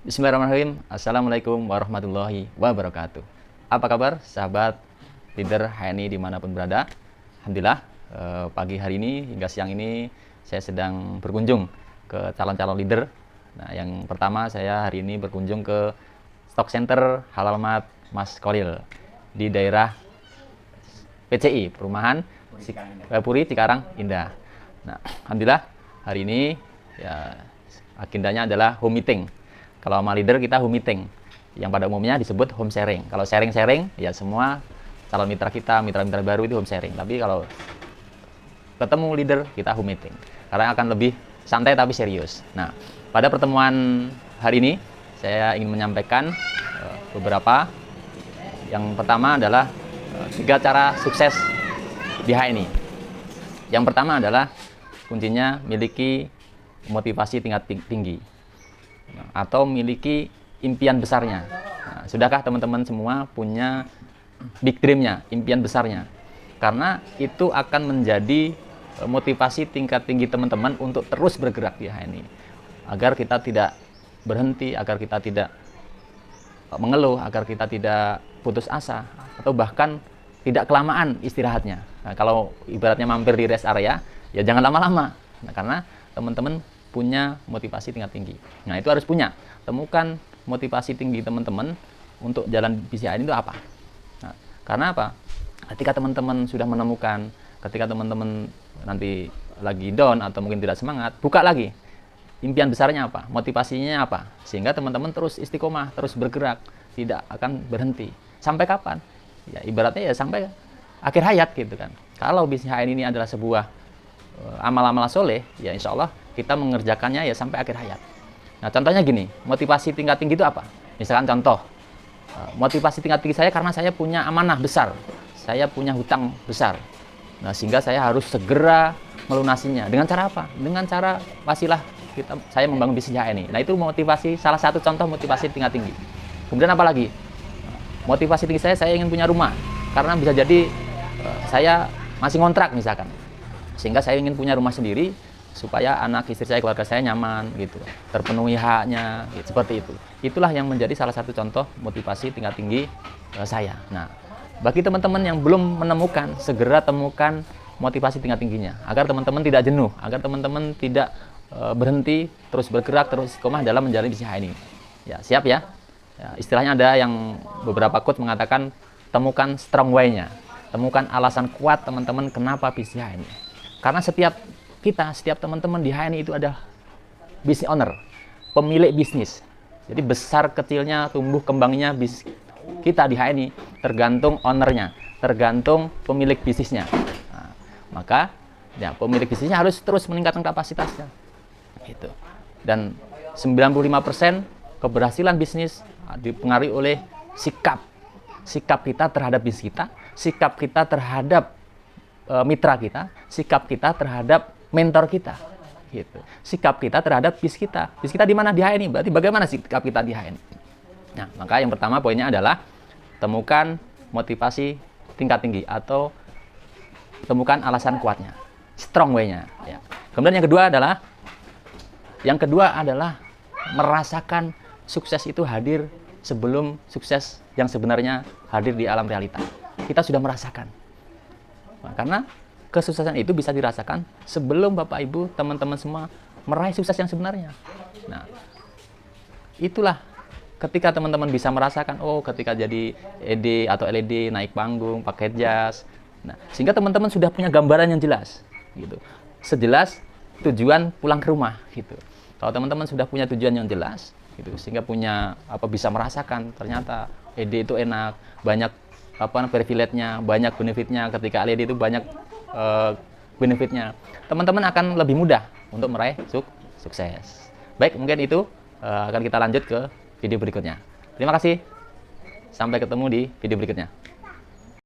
Bismillahirrahmanirrahim. Assalamualaikum warahmatullahi wabarakatuh. Apa kabar sahabat leader HNI dimanapun berada? Alhamdulillah pagi hari ini hingga siang ini saya sedang berkunjung ke calon-calon leader. Nah, yang pertama saya hari ini berkunjung ke Stock Center Halal Mat Mas Kolil di daerah PCI Perumahan Puri Cikarang Indah. Nah, alhamdulillah hari ini ya agendanya adalah home meeting. Kalau sama leader kita home meeting, yang pada umumnya disebut home sharing. Kalau sharing-sharing, ya semua calon mitra kita, mitra-mitra baru itu home sharing. Tapi kalau ketemu leader, kita home meeting. Karena akan lebih santai tapi serius. Nah, pada pertemuan hari ini, saya ingin menyampaikan beberapa. Yang pertama adalah 3 cara sukses di HNI. Yang pertama adalah kuncinya miliki motivasi tingkat tinggi. Atau miliki impian besarnya. Nah, sudahkah teman-teman semua punya big dream-nya, impian besarnya? Karena itu akan menjadi motivasi tingkat tinggi teman-teman untuk terus bergerak di HNI. Agar kita tidak berhenti, agar kita tidak mengeluh, agar kita tidak putus asa, atau bahkan tidak kelamaan istirahatnya. Nah, kalau ibaratnya mampir di rest area, ya jangan lama-lama. Nah, karena teman-teman punya motivasi tingkat tinggi. Nah, itu harus punya. Temukan motivasi tinggi teman-teman untuk jalan BCI itu apa. Nah, karena apa? Ketika teman-teman sudah menemukan, ketika teman-teman nanti lagi down atau mungkin tidak semangat, buka lagi. Impian besarnya apa? Motivasinya apa? Sehingga teman-teman terus istiqomah, terus bergerak, tidak akan berhenti. Sampai kapan? Ya, ibaratnya ya sampai akhir hayat gitu kan. Kalau BCI ini adalah sebuah amal-amal soleh, ya insya Allah kita mengerjakannya ya sampai akhir hayat. Nah, contohnya gini, motivasi tingkat tinggi itu apa? Misalkan contoh, motivasi tingkat tinggi saya karena saya punya amanah besar, saya punya hutang besar. Nah, sehingga saya harus segera melunasinya. Dengan cara apa? Dengan cara wasilah saya membangun bisnis HNI. Nah, itu motivasi, salah satu contoh motivasi tingkat tinggi. Kemudian apa lagi? Motivasi tinggi saya ingin punya rumah, karena bisa jadi saya masih ngontrak misalkan. Sehingga saya ingin punya rumah sendiri, supaya anak istri saya, keluarga saya nyaman gitu, terpenuhi haknya gitu, seperti itu. Itulah yang menjadi salah satu contoh motivasi tingkat tinggi saya. Nah, bagi teman-teman yang belum menemukan, segera temukan motivasi tingkat tingginya agar teman-teman tidak jenuh, agar teman-teman tidak berhenti, terus bergerak, terus istiqomah dalam menjalani bisnis ini. Ya, siap ya? Ya, istilahnya ada yang beberapa quote mengatakan temukan strong way-nya, temukan alasan kuat teman-teman kenapa bisnis ini. Karena setiap teman-teman di HNI itu adalah business owner, pemilik bisnis. Jadi besar kecilnya, tumbuh kembangnya kita di HNI tergantung ownernya, tergantung pemilik bisnisnya. Nah, maka ya, pemilik bisnisnya harus terus meningkatkan kapasitasnya. Gitu. Dan 95% keberhasilan bisnis dipengaruhi oleh sikap kita terhadap bisnis kita, sikap kita terhadap mitra kita, sikap kita terhadap mentor kita, gitu. Sikap kita terhadap bis kita di mana? Di HNI. Berarti bagaimana sikap kita di HNI? Nah, maka yang pertama poinnya adalah temukan motivasi tingkat tinggi atau temukan alasan kuatnya, strong way-nya. Ya. Kemudian yang kedua adalah merasakan sukses itu hadir sebelum sukses yang sebenarnya hadir di alam realita. Kita sudah merasakan. Nah, karena kesuksesan itu bisa dirasakan sebelum Bapak Ibu, teman-teman semua meraih sukses yang sebenarnya. Nah, itulah ketika teman-teman bisa merasakan, oh ketika jadi ED atau LED, naik panggung, pakai jas. Nah, sehingga teman-teman sudah punya gambaran yang jelas, gitu. Sejelas tujuan pulang ke rumah, gitu. Kalau teman-teman sudah punya tujuan yang jelas, gitu, sehingga punya bisa merasakan ternyata ED itu enak, banyak privilege-nya, banyak benefitnya. Ketika LED itu banyak benefitnya, teman-teman akan lebih mudah untuk meraih sukses. Baik, mungkin itu akan kita lanjut ke video berikutnya. Terima kasih, sampai ketemu di video berikutnya.